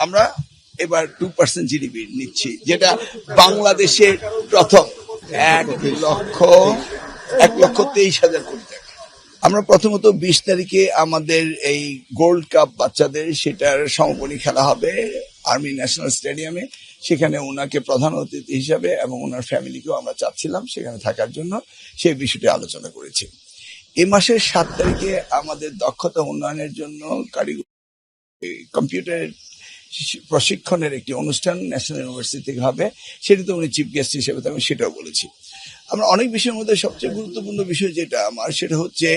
আমরা এবার 2% জিডিপি নিচ্ছি, যেটা বাংলাদেশের প্রথম 1,23,000 কোটি টাকা। আমরা প্রথমত 20 তারিখে আমাদের এই গোল্ড কাপ বাচ্চাদের সেটার সমাপনী খেলা হবে আর্মি ন্যাশনাল স্টেডিয়ামে। সেখানে ওনাকে প্রধান অতিথি হিসাবে এবং ওনার ফ্যামিলিকেও আমরা চাচ্ছিলাম সেখানে থাকার জন্য, সেই বিষয়টি আলোচনা করেছি। এই মাসের 7 তারিখে আমাদের দক্ষতা উন্নয়নের জন্য কম্পিউটার প্রশিক্ষণের একটি অনুষ্ঠান ন্যাশনাল ইউনিভার্সিটি থেকে হবে, সেটাতে উনি চিফ গেস্ট হিসেবে থাকবেন, সেটাও বলেছি। আমরা অনেক বিষয়ের মধ্যে সবচেয়ে গুরুত্বপূর্ণ বিষয় যেটা আমার, সেটা হচ্ছে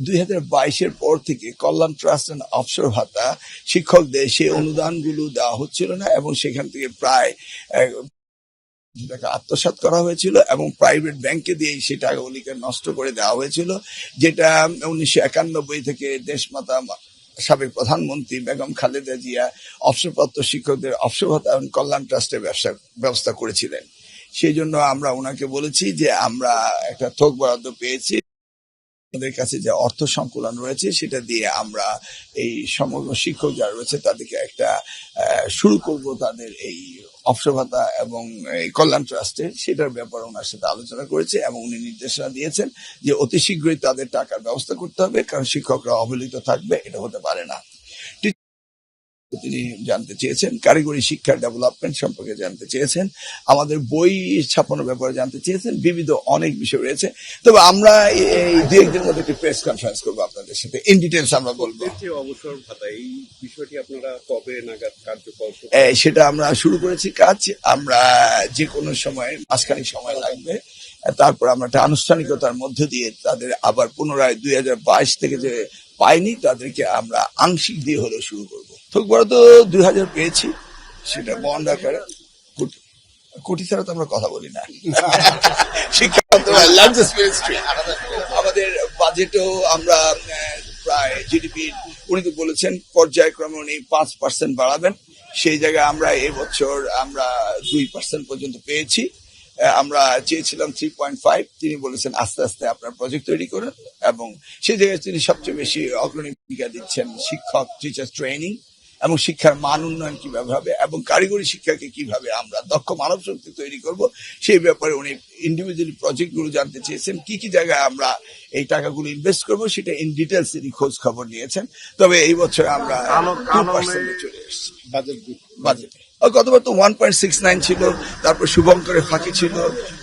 2022-এর পর থেকে কল্যাণ ট্রাস্ট অ্যান্ড অবসর ভাতা শিক্ষকদের সেই অনুদানগুলো দেওয়া হচ্ছিল না, এবং সেখান থেকে প্রায় টাকা আত্মসাৎ করা হয়েছিল এবং প্রাইভেট ব্যাংকে দিয়ে সেই টাকাগুলিকে নষ্ট করে দেওয়া হয়েছিল, যেটা 1991 থেকে দেশমাতা সাবেক প্রধানমন্ত্রী বেগম খালেদা জিয়া অবসরপ্রাপ্ত শিক্ষকদের অবসর ভাতা এবং কল্যাণ ট্রাস্টের ব্যবস্থা করেছিলেন। সেই জন্য আমরা ওনাকে বলেছি যে আমরা একটা থোক বরাদ্দ পেয়েছি, আমাদের কাছে যে অর্থ সংকুলন রয়েছে সেটা দিয়ে আমরা এই সমগ্র শিক্ষক যারা রয়েছে তাদেরকে একটা শুরু করব তাদের এই অবসর ভাতা এবং এই কল্যাণ ট্রাস্টে, সেটার ব্যাপারে ওনার সাথে আলোচনা করেছে এবং উনি নির্দেশনা দিয়েছেন যে অতি শীঘ্রই তাদের টাকার ব্যবস্থা করতে হবে, কারণ শিক্ষকরা অবহেলিত থাকবে, এটা হতে পারে না। তিনি জানতে চেয়েছেন কারিগরি শিক্ষার ডেভেলপমেন্ট সম্পর্কে জানতে চেয়েছেন, আমাদের বই ছাপানোর ব্যাপারে জানতে চেয়েছেন, বিবিধ অনেক বিষয় রয়েছে। তবে আমরা এই দু একদিনের মধ্যে একটি প্রেস কনফারেন্স করবো আপনাদের সাথে, ইন ডিটেলস আমরা বলবো। অবসর ভাতা এই বিষয়টি আপনারা কবে নাগাদ কার্যকর? সেটা আমরা শুরু করেছি কাজ, আমরা যে কোনো সময় মাঝখানে সময় লাগবে, তারপর আমরা একটা আনুষ্ঠানিকতার মধ্য দিয়ে তাদের আবার পুনরায় 2022 থেকে যে পাইনি তাদেরকে আমরা আংশিক দিয়ে হলেও শুরু করবো। থোক বরাদ্দ 2000 পেয়েছি, সেটা বন্ড আকারে, কোটি ছাড়া তো আমরা কথা বলি না। শিক্ষা আমাদের বাজেটও আমরা প্রায় জিডিপি, উনি তো বলেছেন পর্যায়ক্রমে উনি 5% বাড়াবেন, সেই জায়গায় আমরা এবছর আমরা 2% পর্যন্ত পেয়েছি। আমরা চেয়েছিলাম 3.5, তিনি বলেছেন আস্তে আস্তে আপনার প্রজেক্ট তৈরি করেন, এবং সেই জায়গায় তিনি সবচেয়ে বেশি অগ্রণী ভূমিকা দিচ্ছেন শিক্ষক টিচার ট্রেনিং এবং শিক্ষার মান উন্নয়ন কিভাবে হবে এবং কারিগরি শিক্ষাকে কিভাবে আমরা দক্ষ মানব শক্তি তৈরি করব, সেই ব্যাপারে উনি ইন্ডিভিজুয়ালি প্রজেক্টগুলো জানতে চেয়েছেন, কি কি জায়গায় আমরা এই টাকাগুলো ইনভেস্ট করব, সেটা ইন ডিটেলস তিনি খোঁজ খবর নিয়েছেন। তবে এই বছর আমরা 2% চলে এসেছি বাজেটে। গতবার তো 1.69 ছিল, তারপর শুভঙ্করের ফাঁকি ছিল,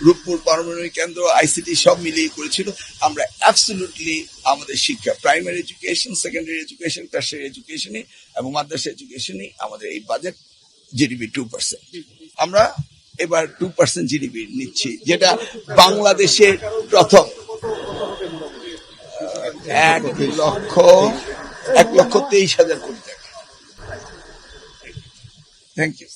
রূপপুর পারমাণবিক কেন্দ্র, আইসিটি সব মিলিয়ে করেছিল। আমরা অ্যাবসলিউটলি আমাদের শিক্ষা, primary education, secondary education, tertiary এডুকেশনে এবং মাদ্রাসা এডুকেশনে আমাদের এই বাজেট জিডিপি 2%। আমরা এবার 2% জিডিপি নিচ্ছি, যেটা বাংলাদেশের প্রথম 1,23,000 কোটি টাকা। Thank you.